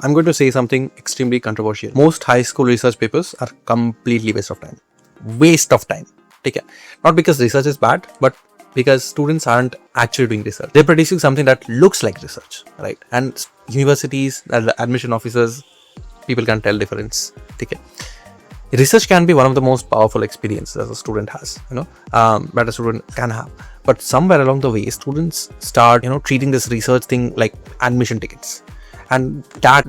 I'm going to say something extremely controversial. Most high school research papers are completely waste of time. Waste of time. Take care. Not because research is bad, but because students aren't actually doing research. They're producing something that looks like research, right? And universities, the admission officers, people can tell difference. Take care. Research can be one of the most powerful experiences a student has, that a student can have. But somewhere along the way, students start, treating this research thing like admission tickets. And that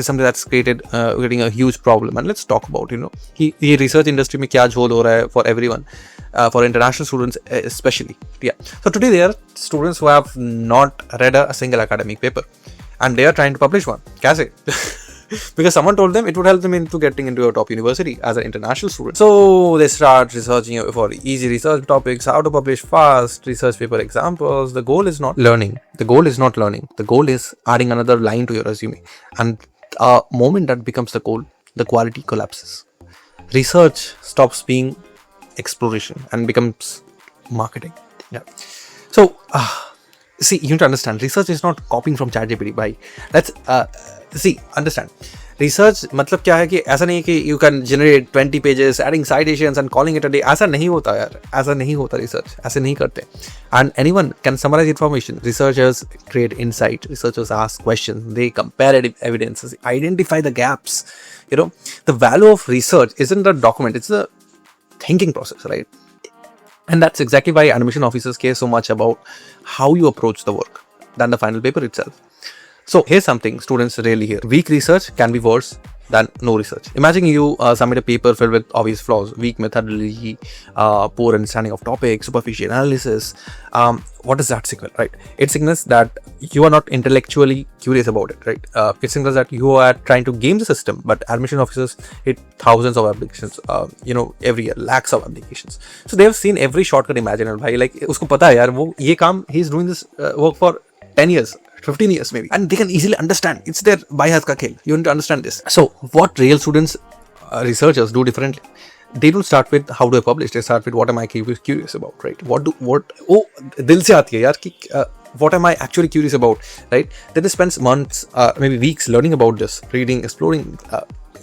is something that's created getting a huge problem. And let's talk about, the research industry mein kya jhol ho raha hai for everyone, for international students especially. Yeah. So today there are students who have not read a single academic paper and they are trying to publish one. Kaise? Because someone told them it would help them into getting into a top university as an international student. So they start researching for easy research topics, how to publish fast, research paper examples. The goal is not learning. The goal is adding another line to your resume. And the moment that becomes the goal, the quality collapses. Research stops being exploration and becomes marketing. Yeah. So, see, you need to understand, research is not copying from ChatGPT. Bhai. Let's understand. Research मतलब क्या है कि ऐसा नहीं है कि you can generate 20 pages, adding citations and calling it a day. ऐसा नहीं होता यार. ऐसा नहीं होता research. ऐसे नहीं करते. And anyone can summarize information. Researchers create insight. Researchers ask questions. They compare evidences. Identify the gaps. The value of research isn't the document. It's the thinking process, right? And that's exactly why admission officers care so much about how you approach the work than the final paper itself. So here's something students rarely hear. Weak research can be worse than no research. Imagine you submit a paper filled with obvious flaws, weak methodology, poor understanding of topic, superficial analysis. What does that signal, right? It signals that you are not intellectually curious about it, right? It signals that you are trying to game the system, but admission officers hit thousands of applications, every year, lakhs of applications. So they have seen every shortcut imaginable. Bhai, like, usko pata hai yaar, wo ye kaam, he's doing this work for 10 years. 15 years maybe, and they can easily understand. It's their bias ka khel. You need to understand this. So what real students, researchers do differently. They don't start with how do I publish. They start with what am I curious about, right? What dil se aati hai yaar ki what am I actually curious about, right? Then they spend months, maybe weeks learning about this, reading, exploring,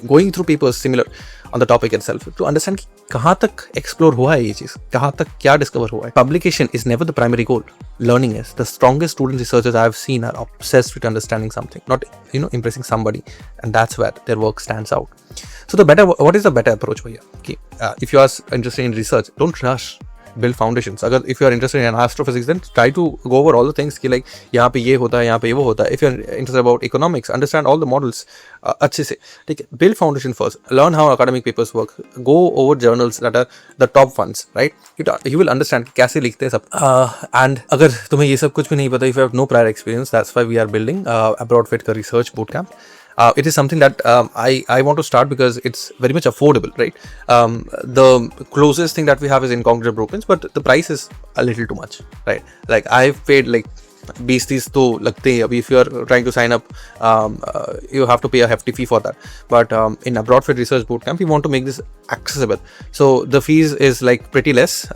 going through papers similar on the topic itself to understand कि कहाँ तक explore हुआ है ये चीज़, कहाँ तक क्या discover हुआ है. Publication is never the primary goal. Learning is. The strongest student researchers I have seen are obsessed with understanding something, not impressing somebody, and that's where their work stands out. So what is the better approach here? Okay, if you are interested in research, don't rush. Build foundations. If you are interested in astrophysics, then try to go over all the things कि like यहाँ पे ये होता है, यहाँ पे ये वो होता है. If you are interested about economics, understand all the models अच्छे से. ठीक है. Build foundation first. Learn how academic papers work. Go over journals that are the top ones, right? You will understand कि कैसे लिखते हैं सब. And अगर तुम्हें ये सब कुछ भी नहीं पता, if you have no prior experience, that's why we are building abroad fit का research bootcamp. It is something that I want to start because it's very much affordable, right? The closest thing that we have is incongruent blueprints, but the price is a little too much, right? Like I've paid like 20-30 तो लगते हैं. If you are trying to sign up, you have to pay a hefty fee for that. But in abroad fit research bootcamp, we want to make this accessible. So the fees is like pretty less.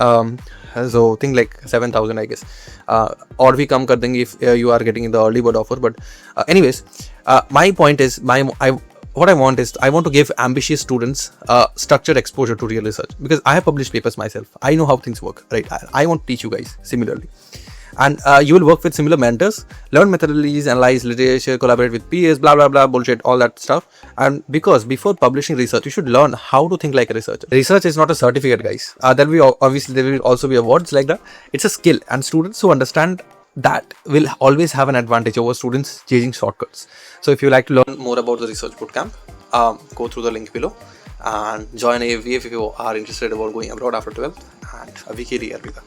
So think like 7,000 I guess. Or we come kar denge if you are getting the early bird offer. But anyways, my point is what I want to give ambitious students structured exposure to real research, because I have published papers myself. I know how things work, right? I want to teach you guys similarly. And you will work with similar mentors, learn methodologies, analyze literature, collaborate with peers, blah, blah, blah, bullshit, all that stuff. And because before publishing research, you should learn how to think like a researcher. Research is not a certificate, guys. There will also be awards like that. It's a skill, and students who understand that will always have an advantage over students chasing shortcuts. So if you like to learn more about the research bootcamp, go through the link below and join AFBF if you are interested about going abroad after 12th. And abhi ke liye alvida.